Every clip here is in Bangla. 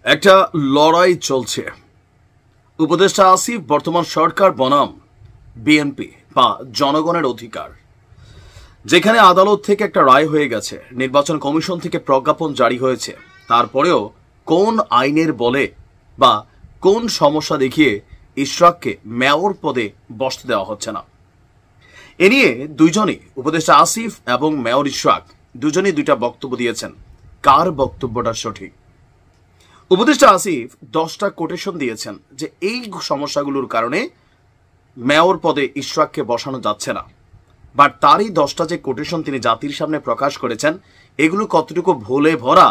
একটা লড়াই চলছে। উপদেষ্টা আসিফ বর্তমান সরকার বনাম বিএনপি বা জনগণের অধিকার, যেখানে আদালত থেকে একটা রায় হয়ে গেছে, নির্বাচন কমিশন থেকে প্রজ্ঞাপন জারি হয়েছে, তারপরেও কোন আইনের বলে বা কোন সমস্যা দেখিয়ে ইশরাককে মেয়র পদে বসতে দেওয়া হচ্ছে না। এ নিয়ে দুইজনই, উপদেষ্টা আসিফ এবং মেয়র ইশরাক, দুজনেই দুইটা বক্তব্য দিয়েছেন। কার বক্তব্যটা সঠিক? উপদেষ্টা আসিফ 10টা কোটেশন দিয়েছেন যে এই সমস্যাগুলোর কারণে মেয়র পদে ইশরাককে বসানো যাচ্ছে না। বাট তারই 10টা যে কোটেশন তিনি জাতির সামনে প্রকাশ করেছেন, এগুলো কতটুকু ভুলে ভরা,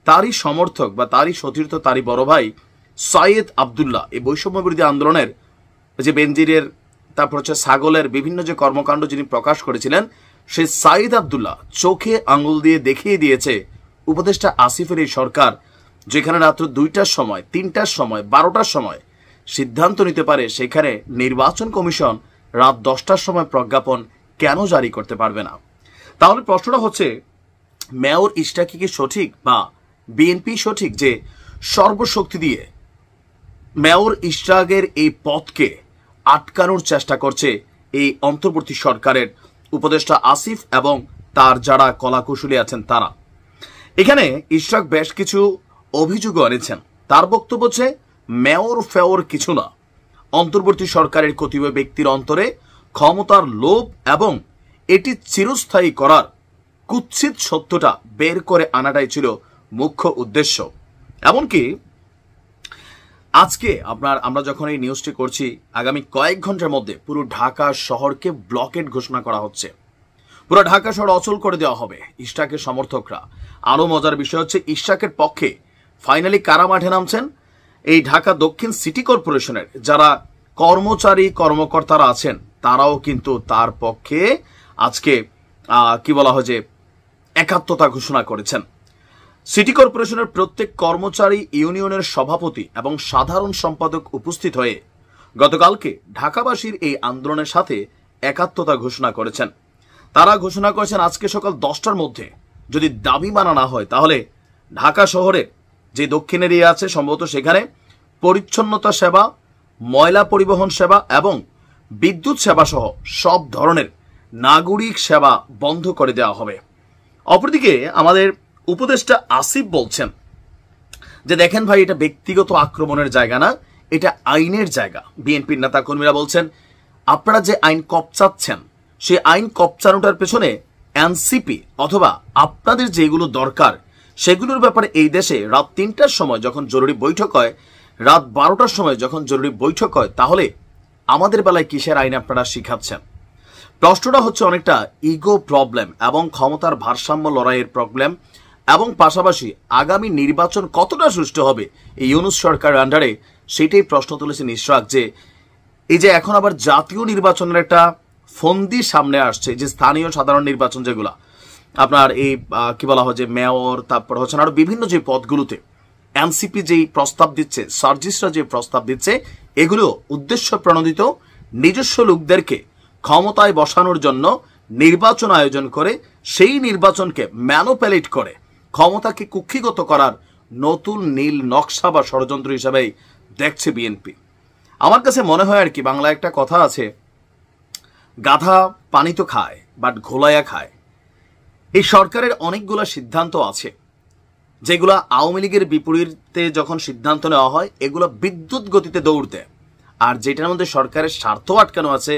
তারই সমর্থক বা তারই সতীর্থ, তারই বড় ভাই সৈয়দ আবদুল্লাহ, এই বৈষম্য বিরোধী আন্দোলনের যে বেনজিরের, তারপর হচ্ছে ছাগলের বিভিন্ন যে কর্মকাণ্ড যিনি প্রকাশ করেছিলেন, সেই সৈয়দ আবদুল্লাহ চোখে আঙুল দিয়ে দেখিয়ে দিয়েছে উপদেষ্টা আসিফের এই সরকার যেখানে রাত্র 2টার সময়, 3টার সময়, 12টার সময় সিদ্ধান্ত নিতে পারে, সেখানে নির্বাচন কমিশন রাত 10টার সময় প্রজ্ঞাপন কেন জারি করতে পারবে না? তাহলে প্রশ্নটা হচ্ছে, মেয়র ইশরাক কি সঠিক বা বিএনপি সঠিক যে সর্বশক্তি দিয়ে মেয়র ইশরাকের এই পথকে আটকানোর চেষ্টা করছে এই অন্তর্বর্তী সরকারের উপদেষ্টা আসিফ এবং তার যারা কলাকুশলী আছেন তারা? এখানে ইশরাক বেশ কিছু অভিযোগ এনেছেন। তার বক্তব্য হচ্ছে মেয়র ফেওর কিছু না, অন্তর্বর্তী সরকারের কতিপয় ব্যক্তির অন্তরে ক্ষমতার লোভ এবং এটি চিরস্থায়ী করার কুৎসিত সত্যটা বের করে আনাটাই ছিল মুখ্য উদ্দেশ্য। এমনকি আজকে আমরা যখন এই নিউজটি করছি, আগামী কয়েক ঘন্টার মধ্যে পুরো ঢাকা শহরকে ব্লকেড ঘোষণা করা হচ্ছে। পুরো ঢাকা শহর অচল করে দেওয়া হবে ইশরাকের সমর্থকরা। আরো মজার বিষয় হচ্ছে, ইশরাকের পক্ষে ফাইনালি কারা মাঠে নামছেন? এই ঢাকা দক্ষিণ সিটি কর্পোরেশনের যারা কর্মচারী কর্মকর্তারা আছেন, তারাও কিন্তু তার পক্ষে আজকে কি বলা হয় যে একাত্মতা ঘোষণা করেছেন। সিটি কর্পোরেশনের প্রত্যেক কর্মচারী ইউনিয়নের সভাপতি এবং সাধারণ সম্পাদক উপস্থিত হয়ে গতকালকে ঢাকাবাসীর এই আন্দোলনের সাথে একাত্মতা ঘোষণা করেছেন। তারা ঘোষণা করেছেন আজকে সকাল 10টার মধ্যে যদি দাবি মানা না হয়, তাহলে ঢাকা শহরের যে দক্ষিণ এরিয়া আছে সম্ভবত সেখানে পরিচ্ছন্নতা সেবা, ময়লা পরিবহন সেবা এবং বিদ্যুৎ সেবা সহ সব ধরনের নাগরিক সেবা বন্ধ করে দেওয়া হবে। অপরদিকে আমাদের উপদেষ্টা আসিফ বলছেন যে দেখেন ভাই, এটা ব্যক্তিগত আক্রমণের জায়গা না, এটা আইনের জায়গা। বিএনপির নেতা কর্মীরা বলছেন আপনারা যে আইন কপচাচ্ছেন, সেই আইন কপচানোটার পেছনে এনসিপি অথবা আপনাদের যেগুলো দরকার সেগুলোর ব্যাপারে এই দেশে রাত 3টার সময় যখন জরুরি বৈঠক হয়, রাত 12টার সময় যখন জরুরি বৈঠক হয়, তাহলে আমাদের বেলায় কিসের আইন আপনারা শিখাচ্ছেন? প্রশ্নটা হচ্ছে অনেকটা ইগো প্রবলেম এবং ক্ষমতার ভারসাম্য লড়াইয়ের প্রবলেম, এবং পাশাপাশি আগামী নির্বাচন কতটা সুষ্ঠু হবে এই ইউনূস সরকারের আন্ডারে, সেটাই প্রশ্ন তুলেছেন ইশরাক। যে এই যে এখন আবার জাতীয় নির্বাচনের একটা ফন্দি সামনে আসছে, যে স্থানীয় সাধারণ নির্বাচন যেগুলা আপনার এই কি বলা হয় যে মেয়র, তারপর হচ্ছে আরো বিভিন্ন যে পদগুলোতে এনসিপি যেই প্রস্তাব দিচ্ছে, সার্জিসরা যে প্রস্তাব দিচ্ছে, এগুলো উদ্দেশ্য প্রণোদিত নিজস্ব লোকদেরকে ক্ষমতায় বসানোর জন্য নির্বাচন আয়োজন করে সেই নির্বাচনকে ম্যানুপ্যালেট করে ক্ষমতাকে কুক্ষিগত করার নতুন নীল নকশা বা ষড়যন্ত্র হিসাবেই দেখছে বিএনপি। আমার কাছে মনে হয় আর কি, বাংলা একটা কথা আছে, গাধা পানি তো খায় বাট ঘোলাইয়া খায়। এই সরকারের অনেকগুলো সিদ্ধান্ত আছে যেগুলা আওয়ামী লীগের বিপরীতে যখন সিদ্ধান্ত নেওয়া হয়, এগুলো বিদ্যুৎ গতিতে দৌড়তে, আর যেটার মধ্যে সরকারের স্বার্থ আটকানো আছে,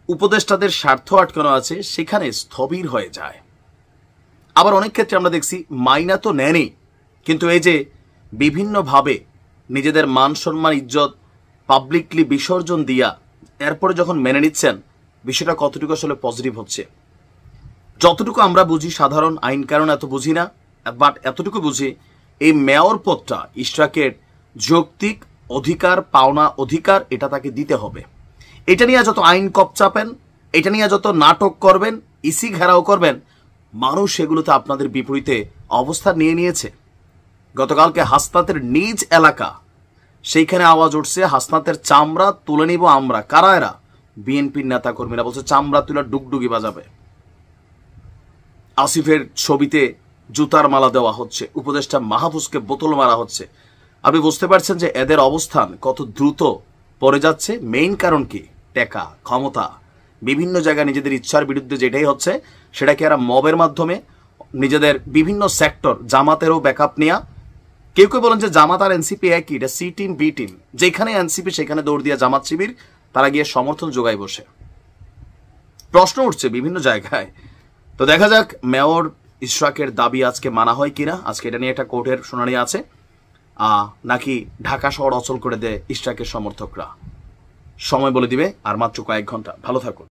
উপদেষ্টাদের স্বার্থ আটকানো আছে, সেখানে স্থবির হয়ে যায়। আবার অনেক ক্ষেত্রে আমরা দেখছি মাইনা তো নেনই, কিন্তু এই যে বিভিন্নভাবে নিজেদের মান সম্মান ইজ্জত পাবলিকলি বিসর্জন দিয়া এরপরে যখন মেনে নিচ্ছেন, বিষয়টা কতটুকু আসলে পজিটিভ হচ্ছে? যতটুকু আমরা বুঝি, সাধারণ আইন কারণ এত বুঝি না, বাট এতটুকু বুঝি এই মেয়র পদটা ইশরাকের যৌক্তিক অধিকার, পাওনা অধিকার, এটা তাকে দিতে হবে। এটা নিয়ে যত আইন কপচাপেন, এটা নিয়ে যত নাটক করবেন, ইসি ঘেরাও করবেন, মানুষ সেগুলোতে আপনাদের বিপরীতে অবস্থান নিয়ে নিয়েছে। গতকালকে হাসনাতের নিজ এলাকা, সেইখানে আওয়াজ উঠছে হাসনাতের চামড়া তুলে নিব আমরা। কারা এরা? বিএনপির নেতা কর্মীরা বলছে চামড়া তুলে ডুগডুগি বাজাবে। আসিফের ছবিতে জুতার মালা দেওয়া হচ্ছে, উপদেষ্টা মাহফুজকে বোতল মারা হচ্ছে। আপনি বুঝতে পারছেন যে এদের অবস্থান কত দ্রুত পড়ে যাচ্ছে। মেইন কারণ কি? টাকা, ক্ষমতা। বিভিন্ন জায়গায় নিজেদের ইচ্ছার বিরুদ্ধে যেটাই হচ্ছে সেটাকে এরা মবের মাধ্যমে নিজেদের বিভিন্ন সেক্টর, জামাতেরও ব্যাকআপ নেওয়া। কেউ কেউ বলেন যে জামাত আর এনসিপি একই, এটা সি টিম বি টিম, যেখানে এনসিপি সেখানে দৌড় দিয়া জামাত শিবির তারা গিয়ে সমর্থন যোগায় বসে। প্রশ্ন উঠছে বিভিন্ন জায়গায়। তো দেখা যাক মেয়র ইশরাকের দাবি আজকে মানা হয় কিনা। আজকে এটা নিয়ে একটা কোর্টের শুনানি আছে, নাকি ঢাকা শহর অচল করে দেয় ইশরাকের সমর্থকরা। সময় বলে দিবে, আর মাত্র কয়েক ঘন্টা। ভালো থাকুন।